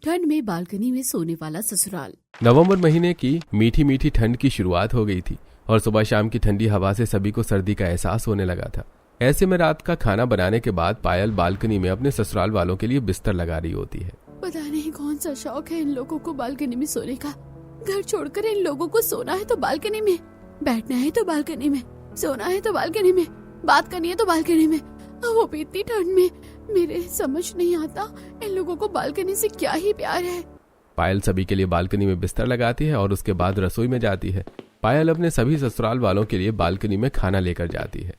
ठंड में बालकनी में सोने वाला ससुराल। नवंबर महीने की मीठी मीठी ठंड की शुरुआत हो गई थी और सुबह शाम की ठंडी हवा से सभी को सर्दी का एहसास होने लगा था। ऐसे में रात का खाना बनाने के बाद पायल बालकनी में अपने ससुराल वालों के लिए बिस्तर लगा रही होती है। पता नहीं कौन सा शौक है इन लोगों को बालकनी में सोने का। घर छोड़कर इन लोगों को सोना है तो बालकनी में, बैठना है तो बालकनी में, सोना है तो बालकनी में, बात करनी है तो बालकनी में, वो भी इतनी ठंड में। मेरे समझ नहीं आता इन लोगों को बालकनी से क्या ही प्यार है। पायल सभी के लिए बालकनी में बिस्तर लगाती है और उसके बाद रसोई में जाती है। पायल अपने सभी ससुराल वालों के लिए बालकनी में खाना लेकर जाती है।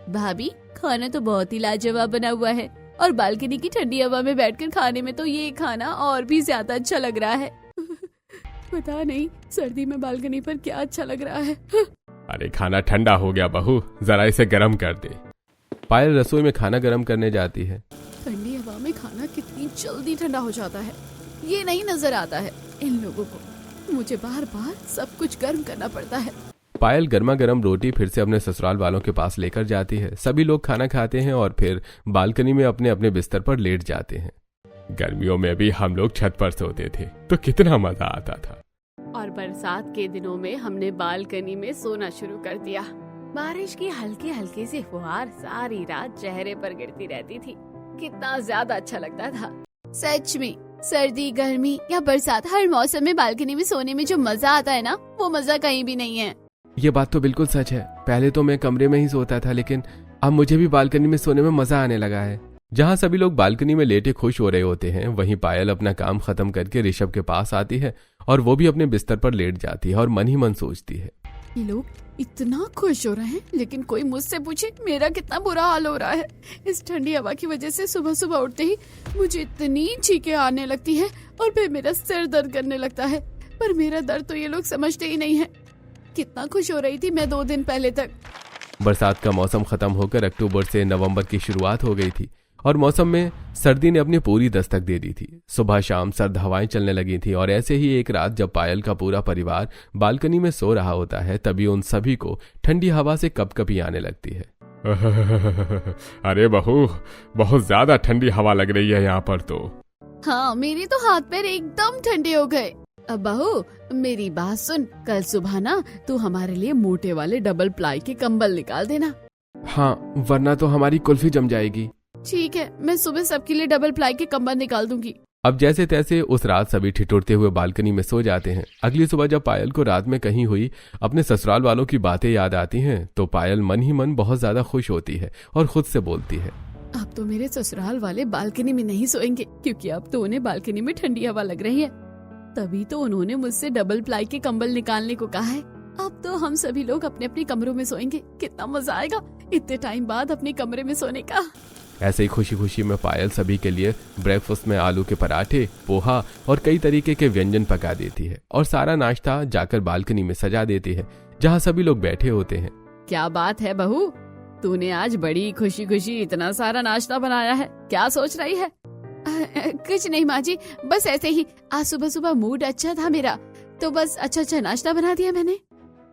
भाभी, खाना तो बहुत ही लाजवाब बना हुआ है और बालकनी की ठंडी हवा में बैठकर खाने में तो ये खाना और भी ज्यादा अच्छा लग रहा है। पता नहीं सर्दी में बालकनी पर क्या अच्छा लग रहा है। अरे खाना ठंडा हो गया बहू, जरा इसे गर्म कर दे। पायल रसोई में खाना गर्म करने जाती है। ठंडी हवा में खाना कितनी जल्दी ठंडा हो जाता है, ये नहीं नजर आता है इन लोगों को। मुझे बार बार सब कुछ गर्म करना पड़ता है। पायल गर्मा गर्म रोटी फिर से अपने ससुराल वालों के पास लेकर जाती है। सभी लोग खाना खाते हैं और फिर बालकनी में अपने अपने बिस्तर पर लेट जाते हैं। गर्मियों में भी हम लोग छत पर सोते थे तो कितना मजा आता था। और बरसात के दिनों में हमने बालकनी में सोना शुरू कर दिया। बारिश की हल्की हल्की सी फुहार सारी रात चेहरे पर गिरती रहती थी। कितना ज्यादा अच्छा लगता था। सच में सर्दी, गर्मी या बरसात, हर मौसम में बालकनी में सोने में जो मजा आता है ना, वो मजा कहीं भी नहीं है। ये बात तो बिल्कुल सच है। पहले तो मैं कमरे में ही सोता था, लेकिन अब मुझे भी बालकनी में सोने में मजा आने लगा है। जहाँ सभी लोग बालकनी में लेटे खुश हो रहे होते हैं, वहीं पायल अपना काम खत्म करके ऋषभ के पास आती है और वो भी अपने बिस्तर पर लेट जाती है और मन ही मन सोचती है, ये लोग इतना खुश हो रहे हैं, लेकिन कोई मुझसे पूछे मेरा कितना बुरा हाल हो रहा है। इस ठंडी हवा की वजह से सुबह सुबह उठते ही मुझे इतनी छींकें आने लगती है और फिर मेरा सिर दर्द करने लगता है। पर मेरा दर्द तो ये लोग समझते ही नहीं है। कितना खुश हो रही थी मैं 2 दिन पहले तक। बरसात का मौसम खत्म होकर अक्टूबर से नवंबर की शुरुआत हो गई थी और मौसम में सर्दी ने अपनी पूरी दस्तक दे दी थी। सुबह शाम सर्द हवाएं चलने लगी थी और ऐसे ही एक रात जब पायल का पूरा परिवार बालकनी में सो रहा होता है, तभी उन सभी को ठंडी हवा से कपकपी आने लगती है। अरे बहू, बहुत ज्यादा ठंडी हवा लग रही है यहाँ पर तो। हाँ, मेरे तो हाथ पैर एकदम ठंडे हो गए। अब बहू मेरी बात सुन, कल सुबह ना तू हमारे लिए मोटे वाले डबल प्लाई के कंबल निकाल देना। हाँ, वरना तो हमारी कुल्फी जम जाएगी। ठीक है, मैं सुबह सबके लिए डबल प्लाई के कंबल निकाल दूंगी। अब जैसे तैसे उस रात सभी ठिठुरते हुए बालकनी में सो जाते हैं। अगली सुबह जब पायल को रात में कहीं हुई अपने ससुराल वालों की बातें याद आती हैं, तो पायल मन ही मन बहुत ज्यादा खुश होती है और खुद से बोलती है, अब तो मेरे ससुराल वाले बालकनी में नहीं सोएंगे, क्योंकि अब तो उन्हें बालकनी में ठंडी हवा लग रही है। तभी तो उन्होंने मुझसे डबल प्लाई के कंबल निकालने को कहा है। अब तो हम सभी लोग अपने अपने कमरों में सोएंगे। कितना मजा आएगा इतने टाइम बाद अपने कमरे में सोने का। ऐसे ही खुशी खुशी में पायल सभी के लिए ब्रेकफास्ट में आलू के पराठे, पोहा और कई तरीके के व्यंजन पका देती है और सारा नाश्ता जाकर बालकनी में सजा देती है, जहाँ सभी लोग बैठे होते हैं। क्या बात है बहू, तूने आज बड़ी खुशी खुशी इतना सारा नाश्ता बनाया है, क्या सोच रही है? कुछ नहीं माँ जी, बस ऐसे ही। आज सुबह सुबह मूड अच्छा था मेरा, तो बस अच्छा अच्छा नाश्ता बना दिया मैंने।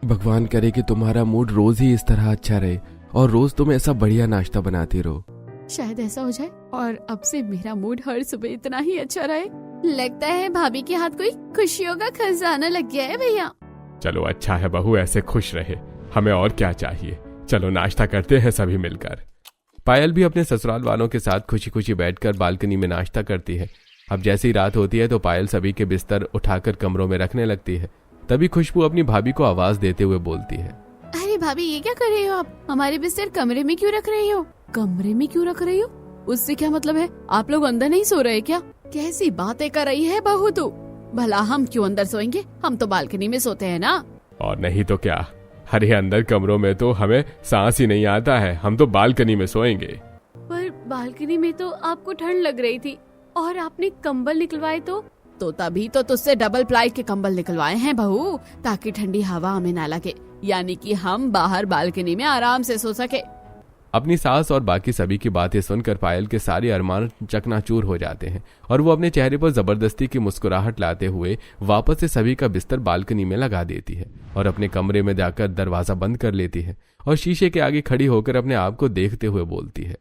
भगवान करे कि तुम्हारा मूड रोज ही इस तरह अच्छा रहे और रोज तुम ऐसा बढ़िया नाश्ता बनाती रहो। शायद ऐसा हो जाए और अब से मेरा मूड हर सुबह इतना ही अच्छा रहे। लगता है भाभी के हाथ कोई खुशियों का खजाना लग गया है भैया। चलो अच्छा है बहू, ऐसे खुश रहे, हमें और क्या चाहिए। चलो नाश्ता करते हैं सभी मिलकर। पायल भी अपने ससुराल वालों के साथ खुशी खुशी बैठकर बालकनी में नाश्ता करती है। अब जैसी रात होती है तो पायल सभी के बिस्तर उठाकर कमरों में रखने लगती है। तभी खुशबू अपनी भाभी को आवाज देते हुए बोलती है, अरे भाभी, ये क्या कर रही हो आप? हमारे बिस्तर कमरे में क्यों रख रही हो? कमरे में क्यों रख रही हो? उससे क्या मतलब है? आप लोग अंदर नहीं सो रहे क्या? कैसी बातें कर रही है बहू तू? भला हम क्यों अंदर सोएंगे? हम तो बालकनी में सोते हैं ना। और नहीं तो क्या, अरे अंदर कमरों में तो हमें सांस ही नहीं आता है, हम तो बालकनी में सोएंगे। पर बालकनी में तो आपको ठंड लग रही थी और आपने कंबल निकलवाए तो तभी तो तुझसे डबल प्लाई के कंबल निकलवाए हैं बहू, ताकि ठंडी हवा हमें ना लगे, यानी कि हम बाहर बालकनी में आराम से सो सके। अपनी सास और बाकी सभी की बातें सुनकर पायल के सारे अरमान चकनाचूर हो जाते हैं और वो अपने चेहरे पर जबरदस्ती की मुस्कुराहट लाते हुए वापस से सभी का बिस्तर बालकनी में लगा देती है और अपने कमरे में जाकर दरवाजा बंद कर लेती है और शीशे के आगे खड़ी होकर अपने आप को देखते हुए बोलती है,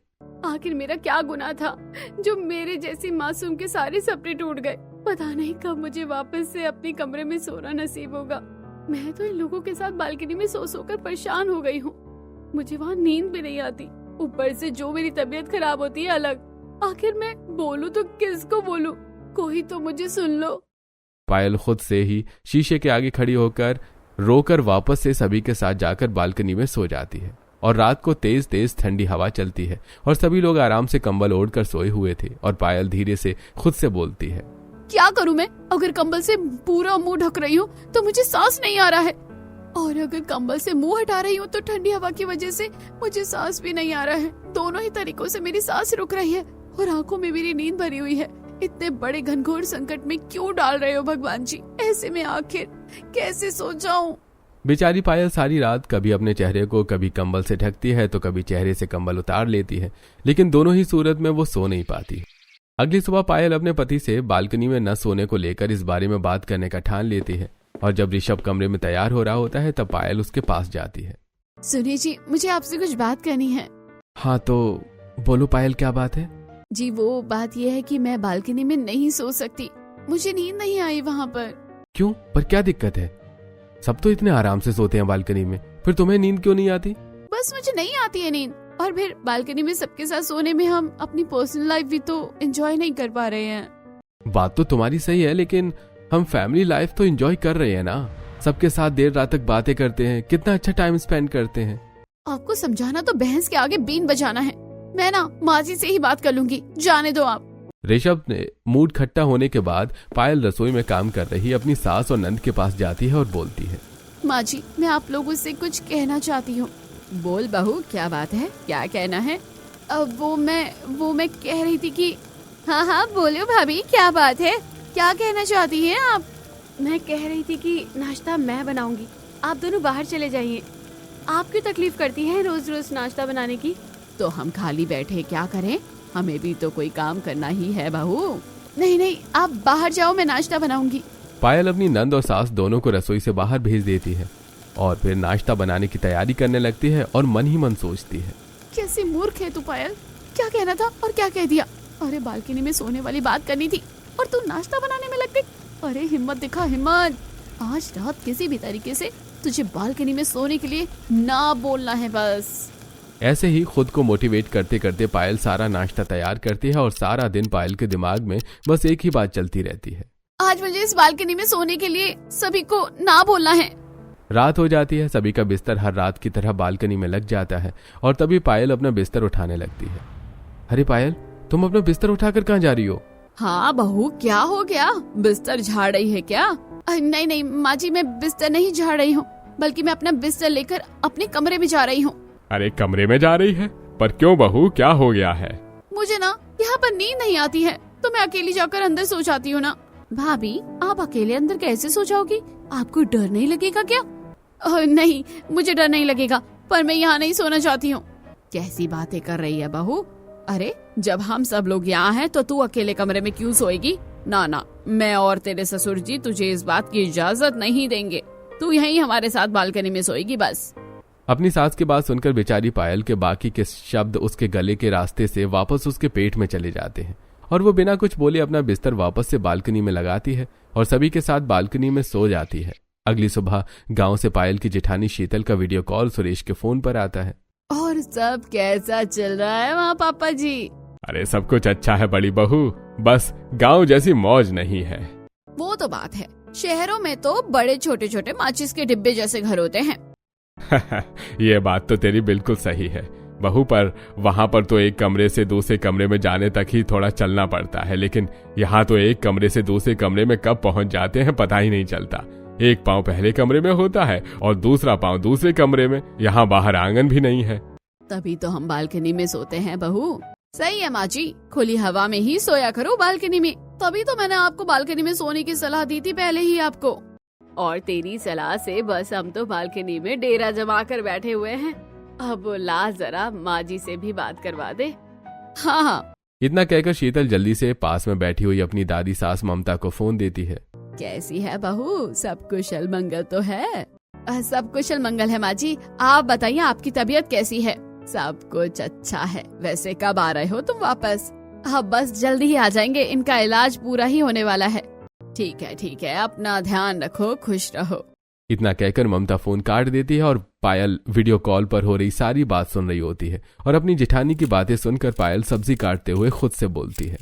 आखिर मेरा क्या गुनाह था जो मेरे जैसी मासूम के सारे सपने टूट गए। पता नहीं कब मुझे वापस से अपने कमरे में सोना नसीब होगा। मैं तो इन लोगों के साथ बालकनी में सो सोकर परेशान हो गई हूँ। मुझे वहाँ नींद भी नहीं आती, ऊपर से जो मेरी तबीयत खराब होती है अलग। आखिर मैं बोलूं तो किसको बोलूं? कोई तो मुझे सुन लो। पायल खुद से ही शीशे के आगे खड़ी होकर रोकर वापस से सभी के साथ जाकर बालकनी में सो जाती है। और रात को तेज तेज ठंडी हवा चलती है और सभी लोग आराम से कंबल ओढ़कर सोए हुए थे। और पायल धीरे से खुद से बोलती है, क्या करूं मैं? अगर कंबल से पूरा मुंह ढक रही हूँ तो मुझे सांस नहीं आ रहा है, और अगर कंबल से मुंह हटा रही हूँ तो ठंडी हवा की वजह से मुझे सांस भी नहीं आ रहा है। दोनों ही तरीकों से मेरी सांस रुक रही है और आंखों में मेरी नींद भरी हुई है। इतने बड़े घनघोर संकट में क्यों डाल रहे हो भगवान जी? ऐसे में आखिर कैसे सो जाऊं? बेचारी पायल सारी रात कभी अपने चेहरे को कभी कंबल से ढकती है तो कभी चेहरे से कंबल उतार लेती है, लेकिन दोनों ही सूरत में वो सो नहीं पाती। अगली सुबह पायल अपने पति से बालकनी में न सोने को लेकर इस बारे में बात करने का ठान लेती है। और जब ऋषभ कमरे में तैयार हो रहा होता है तब पायल उसके पास जाती है। सुनिए जी, मुझे आपसे कुछ बात करनी है। हाँ तो बोलो पायल, क्या बात है? जी वो बात यह है कि मैं बालकनी में नहीं सो सकती, मुझे नींद नहीं आई वहाँ पर। क्यों? पर क्या दिक्कत है? सब तो इतने आराम से सोते हैं बालकनी में, फिर तुम्हें नींद क्यों नहीं आती? बस मुझे नहीं आती है नींद, और फिर बालकनी में सबके साथ सोने में हम अपनी पर्सनल लाइफ भी तो एंजॉय नहीं कर पा रहे हैं। बात तो तुम्हारी सही है, लेकिन हम फैमिली लाइफ तो एंजॉय कर रहे हैं ना। सबके साथ देर रात तक बातें करते हैं, कितना अच्छा टाइम स्पेंड करते हैं। आपको समझाना तो बहस के आगे बीन बजाना है। मैं ना माँ जी से ही बात कर लूंगी, जाने दो आप। ऋषभ ने मूड खट्टा होने के बाद पायल रसोई में काम कर रही अपनी सास और नंद के पास जाती है और बोलती है, माँ जी मैं आप लोगों से कुछ कहना चाहती हूँ। बोल बहू, क्या बात है, क्या कहना है? वो मैं कह रही थी कि हाँ हाँ बोलो भाभी, क्या बात है, क्या कहना चाहती हैं आप? मैं कह रही थी कि नाश्ता मैं बनाऊंगी, आप दोनों बाहर चले जाइए। आप क्यों तकलीफ करती हैं रोज रोज नाश्ता बनाने की? तो हम खाली बैठे क्या करें, हमें भी तो कोई काम करना ही है बहू। नहीं नहीं, आप बाहर जाओ, मैं नाश्ता बनाऊंगी। पायल अपनी नंद और सास दोनों को रसोई से बाहर भेज देती है और फिर नाश्ता बनाने की तैयारी करने लगती है और मन ही मन सोचती है, कैसी मूर्ख है तू पायल, क्या कहना था और क्या कह दिया। अरे बालकनी में सोने वाली बात करनी थी और तू नाश्ता बनाने में लग गई। अरे हिम्मत दिखा, हिम्मत। आज रात किसी भी तरीके से तुझे बालकनी में सोने के लिए ना बोलना है बस। ऐसे ही खुद को मोटिवेट करते करते पायल सारा नाश्ता तैयार करती है और सारा दिन पायल के दिमाग में बस एक ही बात चलती रहती है, आज मुझे इस बालकनी में सोने के लिए सभी को ना बोलना है। रात हो जाती है, सभी का बिस्तर हर रात की तरह बालकनी में लग जाता है और तभी पायल अपना बिस्तर उठाने लगती है। अरे पायल, तुम अपना बिस्तर उठाकर कहाँ जा रही हो? हाँ बहू, क्या हो गया, बिस्तर झाड़ रही है क्या? नहीं नहीं माँ जी, मैं बिस्तर नहीं झाड़ रही हूँ, बल्कि मैं अपना बिस्तर लेकर अपने कमरे में जा रही हूँ। अरे कमरे में जा रही है? पर क्यों बहू, क्या हो गया है? मुझे ना यहाँ पर नींद नहीं आती है, तो मैं अकेली जाकर अंदर सो जाती हूँ ना। भाभी, आप अकेले अंदर कैसे सो जाओगी? आपको डर नहीं लगेगा क्या? नहीं, मुझे डर नहीं लगेगा, पर मैं यहाँ नहीं सोना चाहती हूँ। कैसी बातें कर रही है बहू? अरे जब हम सब लोग यहाँ हैं तो तू अकेले कमरे में क्यों सोएगी? ना ना, मैं और तेरे ससुर जी तुझे इस बात की इजाजत नहीं देंगे। तू यहीं हमारे साथ बालकनी में सोएगी बस। अपनी सास की बात सुनकर बेचारी पायल के बाकी के शब्द उसके गले के रास्ते से वापस उसके पेट में चले जाते हैं और वो बिना कुछ बोले अपना बिस्तर वापस से बालकनी में लगाती है और सभी के साथ बालकनी में सो जाती है। अगली सुबह गांव से पायल की जेठानी शीतल का वीडियो कॉल सुरेश के फोन पर आता है। और सब कैसा चल रहा है वहाँ पापा जी? अरे सब कुछ अच्छा है बड़ी बहू, बस गांव जैसी मौज नहीं है। वो तो बात है, शहरों में तो बड़े छोटे छोटे माचिस के डिब्बे जैसे घर होते हैं। ये बात तो तेरी बिल्कुल सही है बहू, पर वहाँ पर तो एक कमरे से दूसरे कमरे में जाने तक ही थोड़ा चलना पड़ता है, लेकिन यहाँ तो एक कमरे से दूसरे कमरे में कब पहुँच जाते हैं पता ही नहीं चलता। एक पाँव पहले कमरे में होता है और दूसरा पाँव दूसरे कमरे में। यहाँ बाहर आंगन भी नहीं है। तभी तो हम बालकनी में सोते हैं बहू। सही है माँ जी, खुली हवा में ही सोया करो बालकनी में। तभी तो मैंने आपको बालकनी में सोने की सलाह दी थी पहले ही आपको। और तेरी सलाह से बस हम तो बालकनी में डेरा जमा कर बैठे हुए हैं। अब ला जरा माँ जी से भी बात करवा दे। हाँ हाँ। इतना कहकर शीतल जल्दी से पास में बैठी हुई अपनी दादी सास ममता को फोन देती है। कैसी है बहू, सब कुशल मंगल तो है? सब कुशल मंगल है माँ जी, आप बताइए आपकी तबीयत कैसी है? सब कुछ अच्छा है। वैसे कब आ रहे हो तुम वापस? अब बस जल्दी ही आ जाएंगे, इनका इलाज पूरा ही होने वाला है। ठीक है, अपना ध्यान रखो, खुश रहो। इतना कहकर ममता फोन काट देती है और पायल वीडियो कॉल पर हो रही सारी बात सुन रही होती है और अपनी जेठानी की बातें सुनकर पायल सब्जी काटते हुए खुद से बोलती है,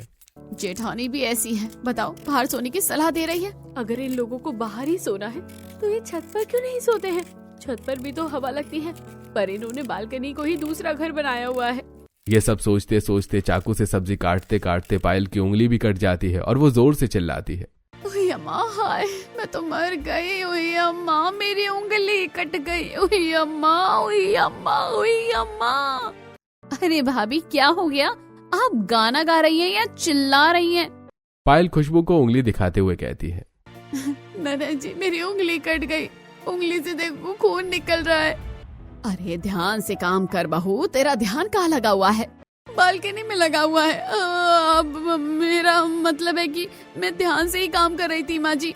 जेठानी भी ऐसी है, बताओ बाहर सोने की सलाह दे रही है। अगर इन लोगों को बाहर ही सोना है तो ये छत पर क्यों नहीं सोते हैं? छत पर भी तो हवा लगती है, पर इन्होंने बालकनी को ही दूसरा घर बनाया हुआ है। ये सब सोचते सोचते चाकू से सब्जी काटते काटते पायल की उंगली भी कट जाती है और वो जोर से चिल्लाती है, ओए अम्मा, हाय मैं तो मर गई। ओए अम्मा, मेरी उंगली कट गई। ओए अम्मा, ओए अम्मा, ओए अम्मा। अरे भाभी, क्या हो गया? आप गाना गा रही हैं या चिल्ला रही हैं? पायल खुशबू को उंगली दिखाते हुए कहती है, ननद जी, मेरी उंगली कट गई, उंगली से देखो खून निकल रहा है। अरे ध्यान से काम कर बहू, तेरा ध्यान कहाँ लगा हुआ है? बालकनी में लगा हुआ है। अब मेरा मतलब है कि मैं ध्यान से ही काम कर रही थी। माँ जी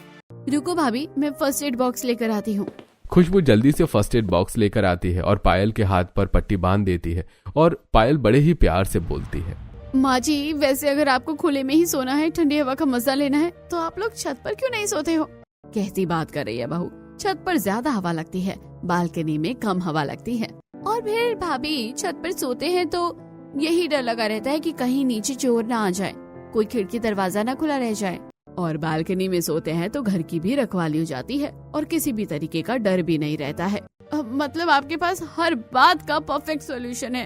रुको भाभी, मैं फर्स्ट एड बॉक्स लेकर आती हूँ। खुशबू जल्दी से फर्स्ट एड बॉक्स लेकर आती है और पायल के हाथ पर पट्टी बांध देती है और पायल बड़े ही प्यार से बोलती है, माँ जी वैसे अगर आपको खुले में ही सोना है, ठंडी हवा का मजा लेना है, तो आप लोग छत पर क्यों नहीं सोते हो? कैसी बात कर रही है बहू, छत पर ज्यादा हवा लगती है, बालकनी में कम हवा लगती है। और फिर भाभी छत पर सोते हैं तो यही डर लगा रहता है कि कहीं नीचे चोर ना आ जाए, कोई खिड़की दरवाजा ना खुला रह जाए। और बालकनी में सोते हैं तो घर की भी रखवाली हो जाती है और किसी भी तरीके का डर भी नहीं रहता है। मतलब आपके पास हर बात का परफेक्ट सॉल्यूशन है।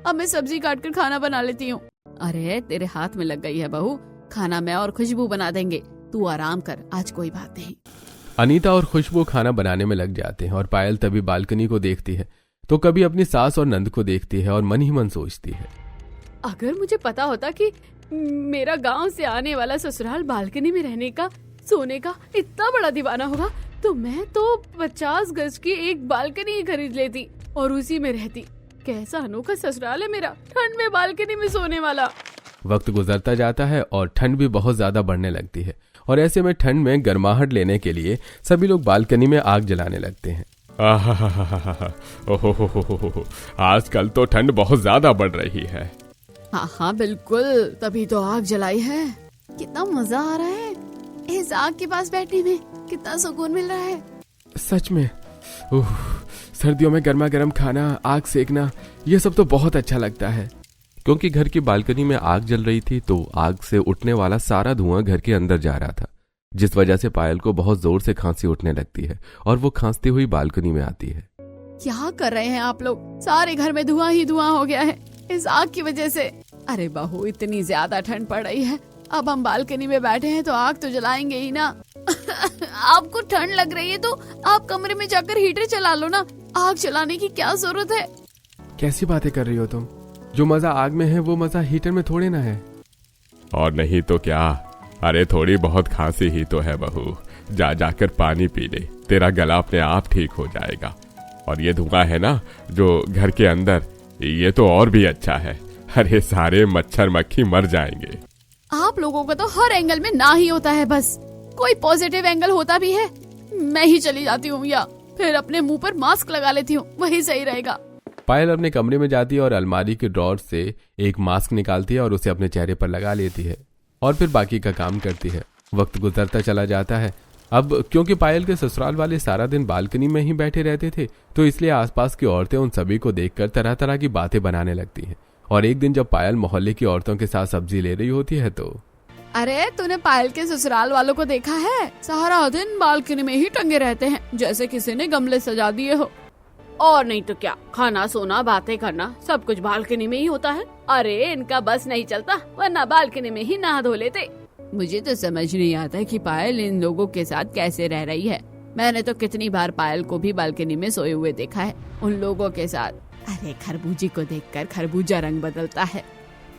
अब मैं सब्जी काट कर खाना बना लेती हूँ। अरे तेरे हाथ में लग गई है बहू, खाना मैं और खुशबू बना देंगे, तू आराम कर, आज कोई बात नहीं। अनीता और खुशबू खाना बनाने में लग जाते हैं और पायल तभी बालकनी को देखती है तो कभी अपनी सास और नंद को देखती है और मन ही मन सोचती है, अगर मुझे पता होता कि मेरा गांव से आने वाला ससुराल बालकनी में रहने का, सोने का इतना बड़ा दीवाना होगा तो मैं तो 50 गज की एक बालकनी ही खरीद लेती और उसी में रहती। कैसा अनोखा ससुराल है मेरा, ठंड में बालकनी में सोने वाला। वक्त गुजरता जाता है और ठंड भी बहुत ज्यादा बढ़ने लगती है और ऐसे में ठंड में गर्माहट लेने के लिए सभी लोग बालकनी में आग जलाने लगते हैं। ओहो, आजकल तो ठंड बहुत ज्यादा बढ़ रही है। हाँ बिल्कुल, तभी तो आग जलाई है। कितना मजा आ रहा है इस आग के पास बैठने में, कितना सुकून मिल रहा है। सच में सर्दियों में गर्मा गर्म खाना, आग सेकना, ये सब तो बहुत अच्छा लगता है। क्योंकि घर की बालकनी में आग जल रही थी तो आग से उठने वाला सारा धुआं घर के अंदर जा रहा था, जिस वजह से पायल को बहुत जोर से खांसी उठने लगती है और वो खांसती हुई बालकनी में आती है। क्या कर रहे हैं आप लोग? सारे घर में धुआं ही धुआं हो गया है इस आग की वजह से। अरे बहू, इतनी ज्यादा ठंड पड़ रही है, अब हम बालकनी में बैठे हैं तो आग तो जलाएंगे ही ना। आपको ठंड लग रही है तो आप कमरे में जाकर हीटर चला लो ना, आग जलाने की क्या जरूरत है? कैसी बातें कर रही हो तुम? जो मजा आग में है वो मजा हीटर में थोड़े ना है। और नहीं तो क्या, अरे थोड़ी बहुत खांसी ही तो है बहू, जा जाकर पानी पी ले, तेरा गला अपने आप ठीक हो जाएगा। और ये धुआं है ना जो घर के अंदर, ये तो और भी अच्छा है। अरे सारे मच्छर मक्खी मर जाएंगे। आप लोगों का तो हर एंगल में ना ही होता है, बस कोई पॉजिटिव एंगल होता भी है मैं ही चली जाती हूँ या फिर अपने मुंह पर मास्क लगा लेती हूँ, वही सही रहेगा। पायल अपने कमरे में जाती है और अलमारी के ड्रॉर से एक मास्क निकालती है और उसे अपने चेहरे पर लगा लेती है और फिर बाकी का काम करती है। वक्त गुजरता चला जाता है। अब क्योंकि पायल के ससुराल वाले सारा दिन बालकनी में ही बैठे रहते थे तो इसलिए आसपास की औरतें उन सभी को देखकर तरह तरह की बातें बनाने लगती हैं। और एक दिन जब पायल मोहल्ले की औरतों के साथ सब्जी ले रही होती है तो, अरे तूने पायल के ससुराल वालों को देखा है? सारा दिन बालकनी में ही टंगे रहते हैं, जैसे किसी ने गमले सजा दिए हो। और नहीं तो क्या, खाना सोना बातें करना सब कुछ बालकनी में ही होता है। अरे इनका बस नहीं चलता, वरना बालकनी में ही नहा धो लेते। मुझे तो समझ नहीं आता कि पायल इन लोगों के साथ कैसे रह रही है। मैंने तो कितनी बार पायल को भी बालकनी में सोए हुए देखा है उन लोगों के साथ। अरे खरबूजे को देखकर खरबूजा रंग बदलता है।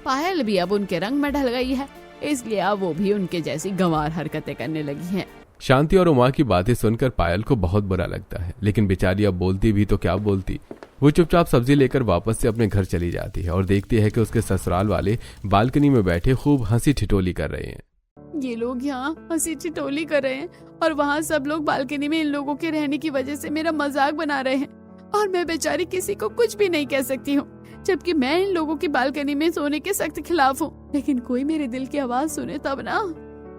पायल भी अब उनके रंग में ढल गई है, इसलिए अब वो भी उनके जैसी गंवार हरकतें करने लगी हैं। शांति और उमा की बातें सुनकर पायल को बहुत बुरा लगता है, लेकिन बेचारी अब बोलती भी तो क्या बोलती। वो चुपचाप सब्जी लेकर वापस से अपने घर चली जाती है और देखती है कि उसके ससुराल वाले बालकनी में बैठे खूब हंसी ठिठोली कर रहे हैं। ये लोग यहाँ हंसी ठिठोली कर रहे हैं और वहाँ सब लोग बालकनी में इन लोगों के रहने की वजह से मेरा मजाक बना रहे हैं और मैं बेचारी किसी को कुछ भी नहीं कह सकती हूँ, जबकि मैं इन लोगों की बालकनी में सोने के सख्त खिलाफ हूँ। लेकिन कोई मेरे दिल की आवाज सुने तब ना।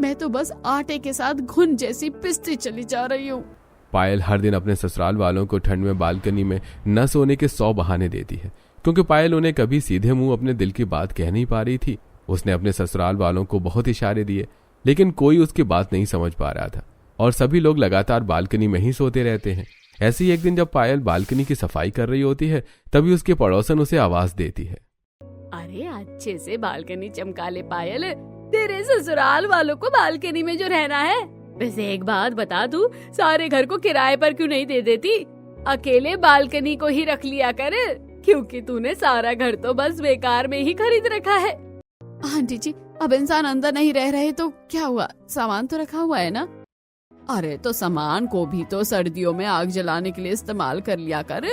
मैं तो बस आटे के साथ घुन जैसी पिसती चली जा रही हूँ। पायल हर दिन अपने ससुराल वालों को ठंड में बालकनी में न सोने के 100 बहाने देती है, क्योंकि पायल उन्हें कभी सीधे मुंह अपने दिल की बात कह नहीं पा रही थी। उसने अपने ससुराल वालों को बहुत इशारे दिए, लेकिन कोई उसकी बात नहीं समझ पा रहा था और सभी लोग लगातार बालकनी में ही सोते रहते हैं। ऐसे ही एक दिन जब पायल बालकनी की सफाई कर रही होती है, तभी उसके पड़ोसन उसे आवाज देती है। अरे अच्छे से बालकनी चमका ले पायल, तेरे ससुराल वालों को बालकनी में जो रहना है। वैसे एक बात बता, तू सारे घर को किराए पर क्यों नहीं दे देती? अकेले बालकनी को ही रख लिया कर, क्योंकि तूने सारा घर तो बस बेकार में ही खरीद रखा है। आंटी जी, अब इंसान अंदर नहीं रह रहे तो क्या हुआ, सामान तो रखा हुआ है ना। अरे तो सामान को भी तो सर्दियों में आग जलाने के लिए इस्तेमाल कर लिया कर,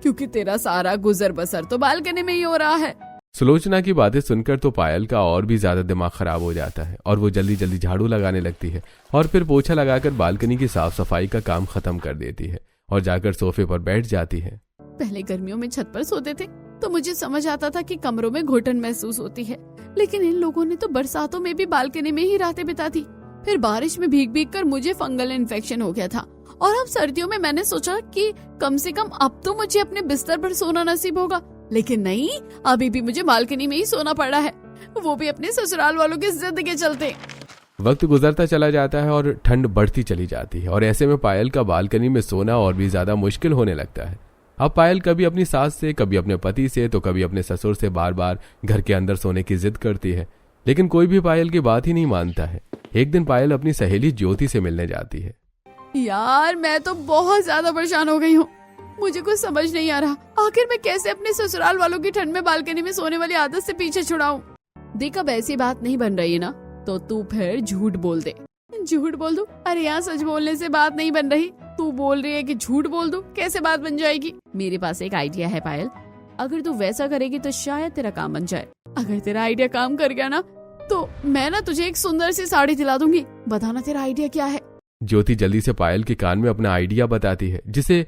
क्योंकि तेरा सारा गुजर बसर तो बालकनी में ही हो रहा है। सुलोचना की बातें सुनकर तो पायल का और भी ज्यादा दिमाग खराब हो जाता है और वो जल्दी जल्दी झाड़ू लगाने लगती है और फिर पोछा लगाकर बालकनी की साफ सफाई का काम खत्म कर देती है और जाकर सोफे पर बैठ जाती है। पहले गर्मियों में छत पर सोते थे तो मुझे समझ आता था कि कमरों में घुटन महसूस होती है, लेकिन इन लोगों ने तो बरसातों में भी बालकनी में ही रातें बिता दी। फिर बारिश में भीग भीग कर मुझे फंगल इन्फेक्शन हो गया था और अब सर्दियों में मैंने सोचा कि कम से कम अब तो मुझे अपने बिस्तर पर सोना नसीब होगा, लेकिन नहीं, अभी भी मुझे बालकनी में ही सोना पड़ा है, वो भी अपने ससुराल वालों की जिद के चलते। वक्त गुजरता चला जाता है और ठंड बढ़ती चली जाती है और ऐसे में पायल का बालकनी में सोना और भी ज्यादा मुश्किल होने लगता है। अब पायल कभी अपनी सास से, कभी अपने पति से, तो कभी अपने ससुर से बार बार घर के अंदर सोने की जिद करती है, लेकिन कोई भी पायल की बात ही नहीं मानता है। एक दिन पायल अपनी सहेली ज्योति से मिलने जाती है। यार मैं तो बहुत ज्यादा परेशान हो गई हूँ, मुझे कुछ समझ नहीं आ रहा, आखिर मैं कैसे अपने ससुराल वालों की ठंड में बालकनी में सोने वाली आदत से पीछे छुड़ाऊं। देख अब ऐसी बात नहीं बन रही है ना, तो तू फिर झूठ बोल दे। झूठ बोल दूं? अरे यहाँ सच बोलने से बात नहीं बन रही, तू बोल रही है कि झूठ बोल दूं, कैसे बात बन जाएगी? मेरे पास एक आइडिया है पायल, अगर तू वैसा करेगी तो शायद तेरा काम बन जाए। अगर तेरा आइडिया काम कर गया ना तो मैं ना तुझे एक सुंदर सी साड़ी दिला दूंगी, बताना तेरा आइडिया क्या है। ज्योति जल्दी से पायल के कान में अपना आइडिया बताती है, जिसे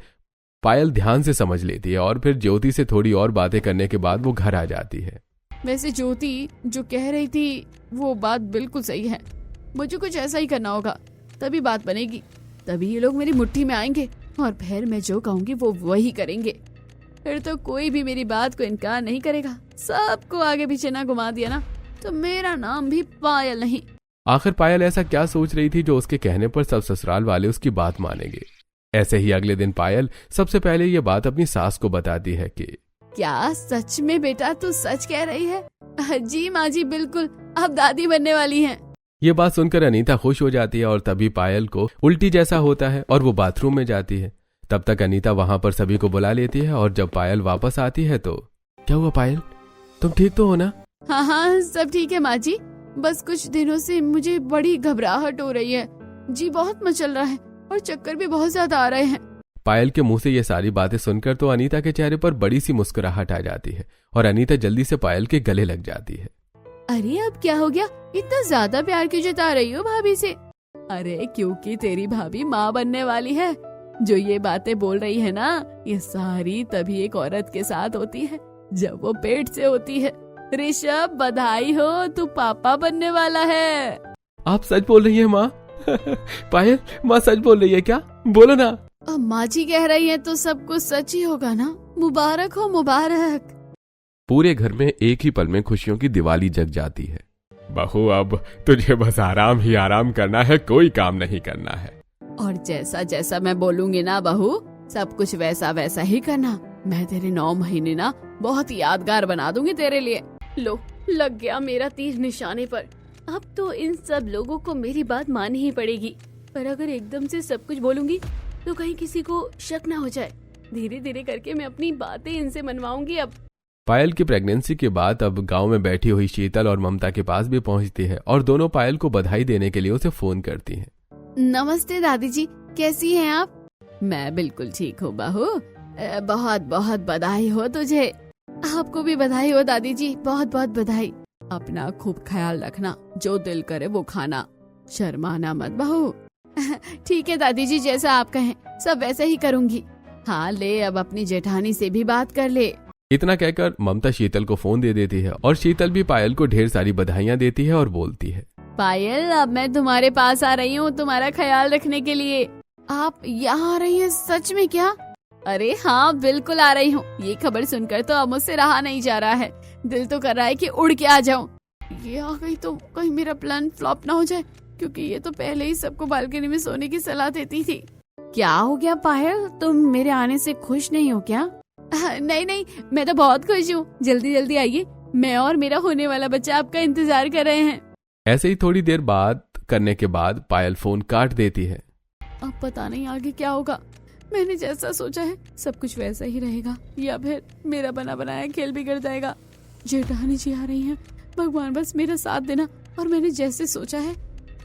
पायल ध्यान से समझ लेती है और फिर ज्योति से थोड़ी और बातें करने के बाद वो घर आ जाती है। वैसे ज्योति जो कह रही थी वो बात बिल्कुल सही है, मुझे कुछ ऐसा ही करना होगा, तभी बात बनेगी, तभी ये लोग मेरी मुट्ठी में आएंगे और फिर मैं जो कहूंगी वो वही करेंगे। फिर तो कोई भी मेरी बात को इनकार नहीं करेगा। सबको आगे पीछे ना घुमा दिया ना तो मेरा नाम भी पायल नहीं। आखिर पायल ऐसा क्या सोच रही थी जो उसके कहने पर सब ससुराल वाले उसकी बात मानेंगे। ऐसे ही अगले दिन पायल सबसे पहले ये बात अपनी सास को बताती है कि क्या सच में बेटा तू सच कह रही है? जी माँ जी बिल्कुल, अब दादी बनने वाली हैं। ये बात सुनकर अनीता खुश हो जाती है और तभी पायल को उल्टी जैसा होता है और वो बाथरूम में जाती है। तब तक अनीता वहां पर सभी को बुला लेती है और जब पायल वापस आती है तो क्या हुआ पायल, तुम ठीक तो हो ना? हाँ हाँ सब ठीक है माँ जी, बस कुछ दिनों से मुझे बड़ी घबराहट हो रही है, जी बहुत मचल रहा है और चक्कर भी बहुत ज्यादा आ रहे हैं। पायल के मुंह से ये सारी बातें सुनकर तो अनीता के चेहरे पर बड़ी सी मुस्कुराहट आ जाती है और अनीता जल्दी से पायल के गले लग जाती है। अरे अब क्या हो गया, इतना ज्यादा प्यार क्यों जता रही हो भाभी से? अरे क्योंकि तेरी भाभी माँ बनने वाली है। जो ये बातें बोल रही है ना, ये सारी तभी एक औरत के साथ होती है जब वो पेट से होती है। ऋषभ बधाई हो, तू पापा बनने वाला है। आप सच बोल रही है माँ? पायल माँ सच बोल रही है क्या? बोलो ना। अब माँ जी कह रही है तो सब कुछ सच ही होगा ना। मुबारक हो मुबारक। पूरे घर में एक ही पल में खुशियों की दिवाली जग जाती है। बहू अब तुझे बस आराम ही आराम करना है, कोई काम नहीं करना है। और जैसा जैसा मैं बोलूंगी ना बहू, सब कुछ वैसा वैसा ही करना। मैं तेरे 9 महीने ना बहुत यादगार बना दूंगी तेरे लिए। लो लग गया मेरा तीर निशाने पर। अब तो इन सब लोगों को मेरी बात माननी ही पड़ेगी, पर अगर एकदम से सब कुछ बोलूंगी तो कहीं किसी को शक ना हो जाए। धीरे धीरे करके मैं अपनी बातें इनसे मनवाऊंगी। अब पायल की प्रेगनेंसी के बाद अब गांव में बैठी हुई शीतल और ममता के पास भी पहुंचती है और दोनों पायल को बधाई देने के लिए उसे फोन करती हैं। नमस्ते दादी जी, कैसी हैं आप? मैं बिल्कुल ठीक हूँ बहू, बहुत बहुत बधाई हो तुझे। आपको भी बधाई हो दादी जी, बहुत बहुत बधाई। अपना खूब ख्याल रखना, जो दिल करे वो खाना, शर्माना मत बहू। ठीक है दादी जी, जैसा आप कहें सब वैसे ही करूँगी। हाँ ले अब अपनी जेठानी से भी बात कर ले। इतना कहकर ममता शीतल को फोन दे देती है और शीतल भी पायल को ढेर सारी बधाइयां देती है और बोलती है, पायल, अब मैं तुम्हारे पास आ रही हूँ तुम्हारा ख्याल रखने के लिए। आप यहाँ आ रही हैं? सच में क्या? अरे हाँ, बिल्कुल आ रही हूँ। ये खबर सुनकर तो अब मुझसे रहा नहीं जा रहा है। दिल तो कर रहा है कि उड़ के आ जाऊं। ये आ गई तो कहीं मेरा प्लान फ्लॉप ना हो जाए, क्योंकि ये तो पहले ही सबको बालकनी में सोने की सलाह देती थी। क्या हो गया पायल, तुम मेरे आने से खुश नहीं हो क्या? नहीं नहीं, मैं तो बहुत खुश हूँ। जल्दी जल्दी आइए, मैं और मेरा होने वाला बच्चा आपका इंतजार कर रहे हैं। ऐसे ही थोड़ी देर बात करने के बाद पायल फोन काट देती है। अब पता नहीं आगे क्या होगा। मैंने जैसा सोचा है सब कुछ वैसा ही रहेगा, या फिर मेरा बना बनाया खेल बिगड़ जाएगा। जेठानी जी आ रही हैं, भगवान बस मेरा साथ देना और मैंने जैसे सोचा है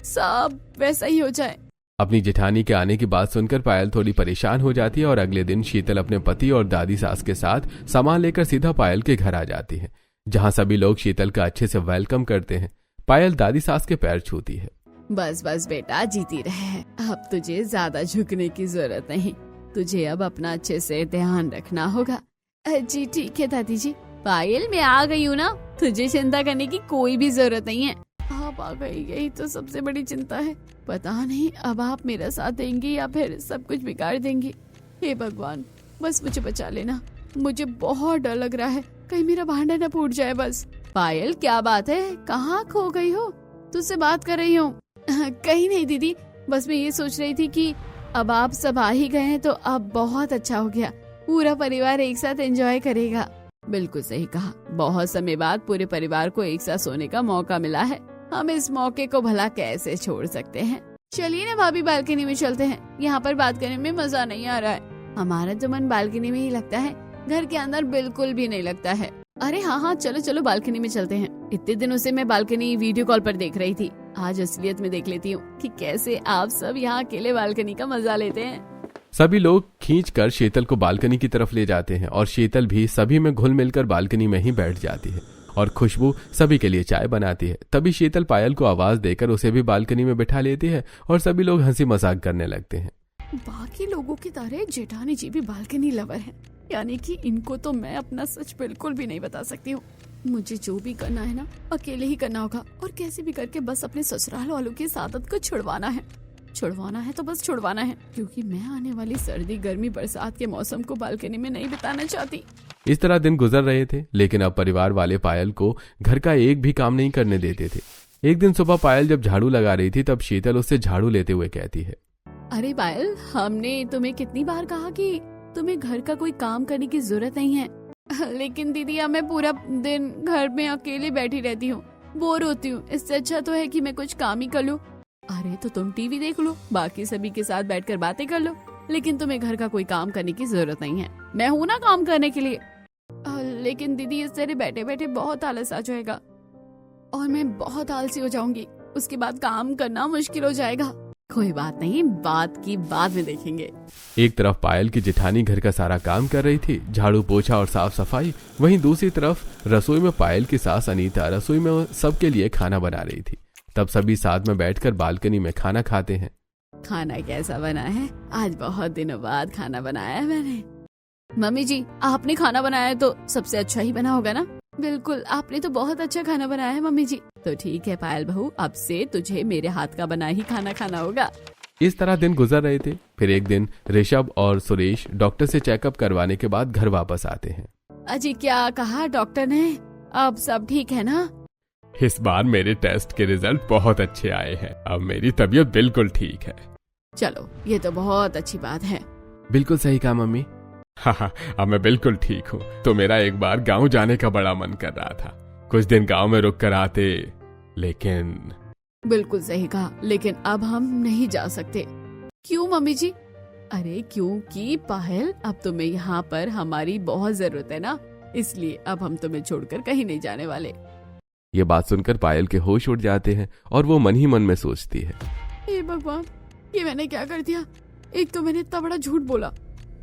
सब वैसा ही हो जाए। अपनी जेठानी के आने की बात सुनकर पायल थोड़ी परेशान हो जाती है और अगले दिन शीतल अपने पति और दादी सास के साथ सामान लेकर सीधा पायल के घर आ जाती है, जहाँ सभी लोग शीतल का अच्छे से वेलकम करते हैं। पायल दादी सास के पैर छूती है। बस बस बेटा, जीती रहे। अब तुझे ज्यादा झुकने की जरूरत नहीं। तुझे अब अपना अच्छे से ध्यान रखना होगा। जी ठीक है दादी जी। पायल, मैं आ गई हूँ ना, तुझे चिंता करने की कोई भी जरूरत नहीं है। आप आ गई, यही तो सबसे बड़ी चिंता है। पता नहीं अब आप मेरा साथ देंगी या फिर सब कुछ बिगाड़ देंगी। हे भगवान, बस मुझे बचा लेना। मुझे बहुत डर लग रहा है, कहीं मेरा भांडा न फूट जाए बस। पायल, क्या बात है, कहाँ खो गई हो? तुझसे बात कर रही हूँ। कहीं नहीं दीदी, बस मैं ये सोच रही थी कि अब आप सब आ ही गए हैं तो अब बहुत अच्छा हो गया। पूरा परिवार एक साथ एंजॉय करेगा। बिल्कुल सही कहा, बहुत समय बाद पूरे परिवार को एक साथ सोने का मौका मिला है। हम इस मौके को भला कैसे छोड़ सकते हैं। चलिए ना भाभी, बालकनी में चलते हैं। यहाँ पर बात करने में मजा नहीं आ रहा है। हमारा तो मन बालकनी में ही लगता है, घर के अंदर बिल्कुल भी नहीं लगता है। अरे हाँ हाँ, चलो चलो बालकनी में चलते हैं। इतने दिनों से मैं बालकनी वीडियो कॉल पर देख रही थी, आज असलियत में देख लेती हूँ कि कैसे आप सब यहाँ अकेले बालकनी का मजा लेते हैं। सभी लोग खींचकर शीतल को बालकनी की तरफ ले जाते हैं और शीतल भी सभी में घुल मिलकर बालकनी में ही बैठ जाती है और खुशबू सभी के लिए चाय बनाती है। तभी शीतल पायल को आवाज देकर उसे भी बालकनी में बिठा लेती है और सभी लोग हंसी मजाक करने लगते हैं। बाकी लोगों की तरह जेठानी जी भी बालकनी लवर हैं, यानी कि इनको तो मैं अपना सच बिल्कुल भी नहीं बता सकती हूँ। मुझे जो भी करना है ना, अकेले ही करना होगा और कैसे भी करके बस अपने ससुराल वालों की इस आदत को छुड़वाना है। छुड़वाना है तो बस छुड़वाना है, क्योंकि मैं आने वाली सर्दी गर्मी बरसात के मौसम को बालकनी में नहीं बिताना चाहती। इस तरह दिन गुजर रहे थे, लेकिन अब परिवार वाले पायल को घर का एक भी काम नहीं करने देते थे। एक दिन सुबह पायल जब झाड़ू लगा रही थी तब शीतल उससे झाड़ू लेते हुए कहती है, अरे पायल, हमने तुम्हें कितनी बार कहा कि तुम्हें घर का कोई काम करने की जरूरत नहीं है। लेकिन दीदी, अब मैं पूरा दिन घर में अकेले बैठी रहती हूँ, बोर होती हूँ। इससे अच्छा तो है कि मैं कुछ काम ही कर लूँ। अरे तो तुम टीवी देख लो, बाकी सभी के साथ बैठकर बातें कर लो, लेकिन तुम्हें घर का कोई काम करने की जरूरत नहीं है। मैं हूँ ना काम करने के लिए। लेकिन दीदी, इस तरह बैठे बैठे बहुत आलस आ जाएगा और मैं बहुत आलसी हो जाऊंगी। उसके बाद काम करना मुश्किल हो जाएगा। कोई बात नहीं, बात की बाद में देखेंगे। एक तरफ पायल की जेठानी घर का सारा काम कर रही थी, झाड़ू पोछा और साफ सफाई। वहीं दूसरी तरफ रसोई में पायल की सास अनीता रसोई में सबके लिए खाना बना रही थी। तब सभी साथ में बैठकर बालकनी में खाना खाते हैं। खाना कैसा बना है? आज बहुत दिनों बाद खाना बनाया है मैंने। मम्मी जी, आपने खाना बनाया है तो सबसे अच्छा ही बना होगा ना? बिल्कुल, आपने तो बहुत अच्छा खाना बनाया है मम्मी जी। तो ठीक है पायल बहू, अब से तुझे मेरे हाथ का बना ही खाना खाना होगा। इस तरह दिन गुजर रहे थे। फिर एक दिन ऋषभ और सुरेश डॉक्टर से चेकअप करवाने के बाद घर वापस आते हैं। अजी, क्या कहा डॉक्टर ने? अब सब ठीक है ना? इस बार मेरे टेस्ट के रिजल्ट बहुत अच्छे आए हैं, अब मेरी तबीयत बिल्कुल ठीक है। चलो, ये तो बहुत अच्छी बात है। बिल्कुल सही कहा मम्मी। हाँ, अब मैं बिल्कुल ठीक हूँ। तो मेरा एक बार गांव जाने का बड़ा मन कर रहा था, कुछ दिन गांव में रुक कर आते, लेकिन। बिल्कुल सही कहा, लेकिन अब हम नहीं जा सकते। क्यों मम्मी जी? अरे क्योंकि पायल, अब तुम्हें यहाँ पर हमारी बहुत जरूरत है ना, इसलिए अब हम तुम्हें छोड़कर कहीं नहीं जाने वाले। ये बात सुनकर पायल के होश उड़ जाते हैं और वो मन ही मन में सोचती है, हे भगवान, ये मैंने क्या कर दिया? एक तो मैंने इतना बड़ा झूठ बोला,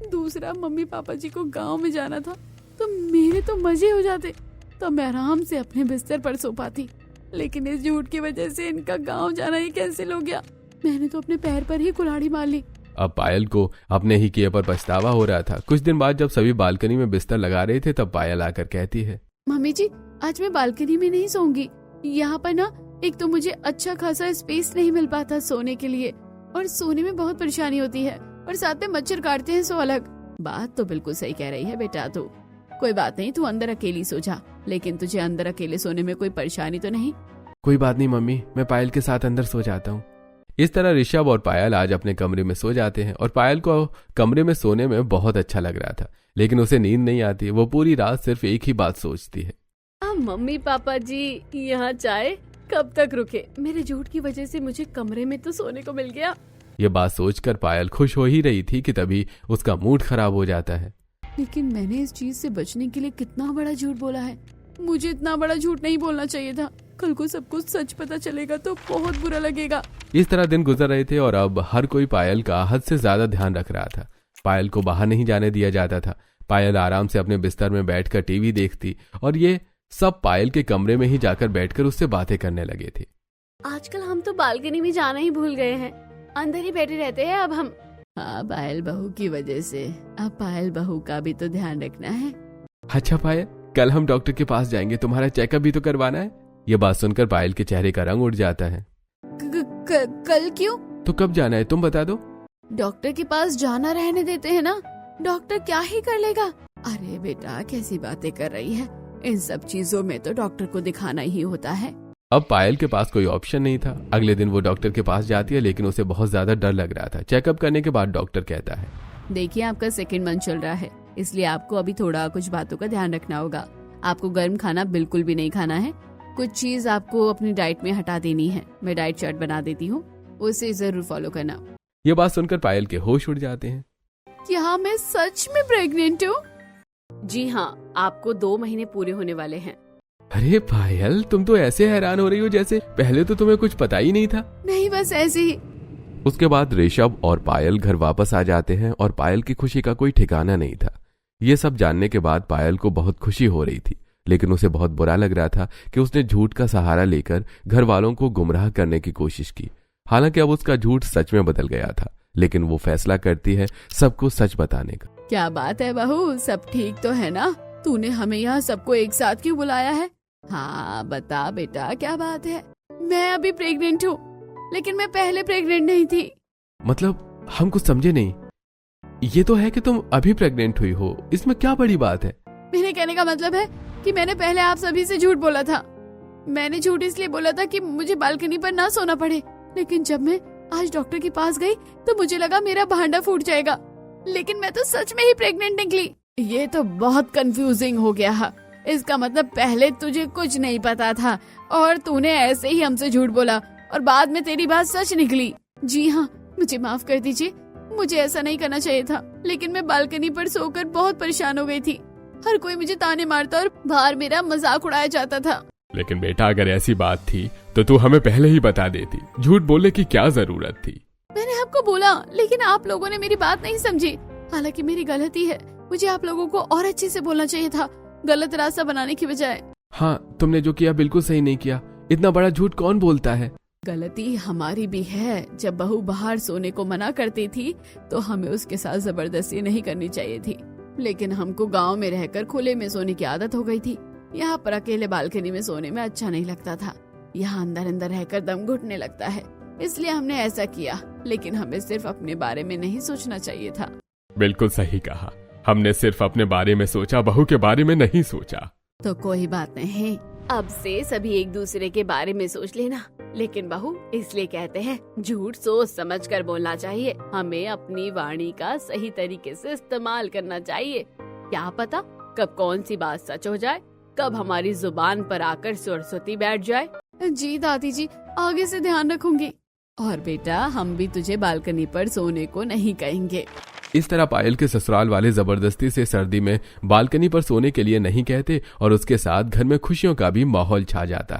दूसरा मम्मी पापा जी को गांव में जाना था तो मेरे तो मजे हो जाते, तो मैं आराम से अपने बिस्तर पर सो पाती। लेकिन इस झूठ की वजह से इनका गांव जाना ही कैंसिल हो गया। मैंने तो अपने पैर पर ही कुल्हाड़ी मार ली। अब पायल को अपने ही किए पर पछतावा हो रहा था। कुछ दिन बाद जब सभी बालकनी में बिस्तर लगा रहे थे तब पायल आकर कहती है, मम्मी जी, आज मैं बालकनी में नहीं सोऊंगी, यहाँ पर ना एक तो मुझे अच्छा खासा स्पेस नहीं मिल पाता सोने के लिए, और सोने में बहुत परेशानी होती है, और साथ में मच्छर काटते हैं सो अलग। बात तो बिल्कुल सही कह रही है बेटा तू। कोई बात नहीं, तू अंदर अकेली सो जा, लेकिन तुझे अंदर अकेले सोने में कोई परेशानी तो नहीं? कोई बात नहीं मम्मी, मैं पायल के साथ अंदर सो जाता हूँ। इस तरह ऋषभ और पायल आज अपने कमरे में सो जाते हैं और पायल को कमरे में सोने में बहुत अच्छा लग रहा था, लेकिन उसे नींद नहीं आती। वो पूरी रात सिर्फ एक ही बात सोचती है, मम्मी पापा जी यहाँ चाय कब तक रुके? मेरे झूठ की वजह से मुझे कमरे में तो सोने को मिल गया। ये बात सोचकर पायल खुश हो ही रही थी कि तभी उसका मूड खराब हो जाता है। लेकिन मैंने इस चीज से बचने के लिए कितना बड़ा झूठ बोला है। मुझे इतना बड़ा झूठ नहीं बोलना चाहिए था। कल को सबको सच पता चलेगा तो बहुत बुरा लगेगा। इस तरह दिन गुजर रहे थे और अब हर कोई पायल का हद से ज्यादा ध्यान रख रहा था। पायल को बाहर नहीं जाने दिया जाता था। पायल आराम से अपने बिस्तर में बैठकर टीवी देखती और ये सब पायल के कमरे में ही जाकर बैठकर उससे बातें करने लगे थे। आजकल हम तो बालकनी में जाना ही भूल गए हैं, अंदर ही बैठे रहते हैं अब हम। हाँ, पायल बहू की वजह से अब पायल बहू का भी तो ध्यान रखना है। अच्छा पायल, कल हम डॉक्टर के पास जाएंगे, तुम्हारा चेकअप भी तो करवाना है। ये बात सुनकर पायल के चेहरे का रंग उड़ जाता है। कल क्यों? तो कब जाना है तुम बता दो। डॉक्टर के पास जाना रहने देते हैं ना, डॉक्टर क्या ही कर लेगा। अरे बेटा कैसी बातें कर रही है, इन सब चीजों में तो डॉक्टर को दिखाना ही होता है। अब पायल के पास कोई ऑप्शन नहीं था। अगले दिन वो डॉक्टर के पास जाती है, लेकिन उसे बहुत ज्यादा डर लग रहा था। चेकअप करने के बाद डॉक्टर कहता है, देखिए आपका सेकंड मंथ चल रहा है, इसलिए आपको अभी थोड़ा कुछ बातों का ध्यान रखना होगा। आपको गर्म खाना बिल्कुल भी नहीं खाना है। कुछ चीज आपको अपनी डाइट में हटा देनी है। मैं डाइट चार्ट बना देती हूँ, उसे जरूर फॉलो करना। ये बात सुनकर पायल के होश उड़ जाते हैं। क्या मैं सच में प्रेग्नेंट हूँ? जी हाँ, आपको 2 महीने पूरे होने वाले हैं। अरे पायल, तुम तो ऐसे हैरान हो रही हो जैसे पहले तो तुम्हें कुछ पता ही नहीं था। नहीं, बस ऐसे ही। उसके बाद ऋषभ और पायल घर वापस आ जाते हैं और पायल की खुशी का कोई ठिकाना नहीं था। ये सब जानने के बाद पायल को बहुत खुशी हो रही थी, लेकिन उसे बहुत बुरा लग रहा था कि उसने झूठ का सहारा लेकर घर वालों को गुमराह करने की कोशिश की। हालांकि अब उसका झूठ सच में बदल गया था, लेकिन वो फैसला करती है सबको सच बताने का। क्या बात है बहू, सब ठीक तो है ना? तूने हमें यहाँ सबको एक साथ क्यों बुलाया है? हाँ बता बेटा, क्या बात है? मैं अभी प्रेग्नेंट हूँ, लेकिन मैं पहले प्रेग्नेंट नहीं थी। मतलब हम कुछ समझे नहीं। ये तो है कि तुम अभी प्रेग्नेंट हुई हो, इसमें क्या बड़ी बात है? मेरे कहने का मतलब है कि मैंने पहले आप सभी से झूठ बोला था। मैंने झूठ इसलिए बोला था कि मुझे बालकनी पर ना सोना पड़े, लेकिन जब मैं आज डॉक्टर के पास गई तो मुझे लगा मेरा भांडा फूट जाएगा, लेकिन मैं तो सच में ही प्रेग्नेंट निकली। ये तो बहुत कंफ्यूजिंग हो गया। इसका मतलब पहले तुझे कुछ नहीं पता था और तूने ऐसे ही हमसे झूठ बोला और बाद में तेरी बात सच निकली। जी हाँ, मुझे माफ कर दीजिए, मुझे ऐसा नहीं करना चाहिए था, लेकिन मैं बालकनी पर सोकर बहुत परेशान हो गई थी। हर कोई मुझे ताने मारता और बाहर मेरा मजाक उड़ाया जाता था। लेकिन बेटा, अगर ऐसी बात थी तो तू हमें पहले ही बता देती। झूठ बोलने की क्या जरूरत थी? मैंने आपको बोला, लेकिन आप लोगों ने मेरी बात नहीं समझी। हालांकि मेरी गलती है, मुझे आप लोगों को और अच्छे से बोलना चाहिए था, गलत रास्ता बनाने की बजाय। हाँ, तुमने जो किया बिल्कुल सही नहीं किया। इतना बड़ा झूठ कौन बोलता है? गलती हमारी भी है। जब बहू बाहर सोने को मना करती थी तो हमें उसके साथ जबरदस्ती नहीं करनी चाहिए थी, लेकिन हमको गांव में रहकर खुले में सोने की आदत हो गई थी। यहाँ पर अकेले बालकनी में सोने में अच्छा नहीं लगता था। यहाँ अंदर अंदर रहकर दम घुटने लगता है, इसलिए हमने ऐसा किया। लेकिन हमें सिर्फ अपने बारे में नहीं सोचना चाहिए था। बिल्कुल सही कहा, हमने सिर्फ अपने बारे में सोचा, बहू के बारे में नहीं सोचा। तो कोई बात नहीं, अब से सभी एक दूसरे के बारे में सोच लेना। लेकिन बहू, इसलिए कहते हैं झूठ सोच समझ कर बोलना चाहिए। हमें अपनी वाणी का सही तरीके से इस्तेमाल करना चाहिए। क्या पता कब कौन सी बात सच हो जाए, कब हमारी जुबान पर आकर सरस्वती बैठ जाए। जी दादी जी, आगे से ध्यान रखूंगी। और बेटा, हम भी तुझे बालकनी पर सोने को नहीं कहेंगे। इस तरह पायल के ससुराल वाले जबरदस्ती से सर्दी में बालकनी पर सोने के लिए नहीं कहते और उसके साथ घर में खुशियों का भी माहौल छा जाता है।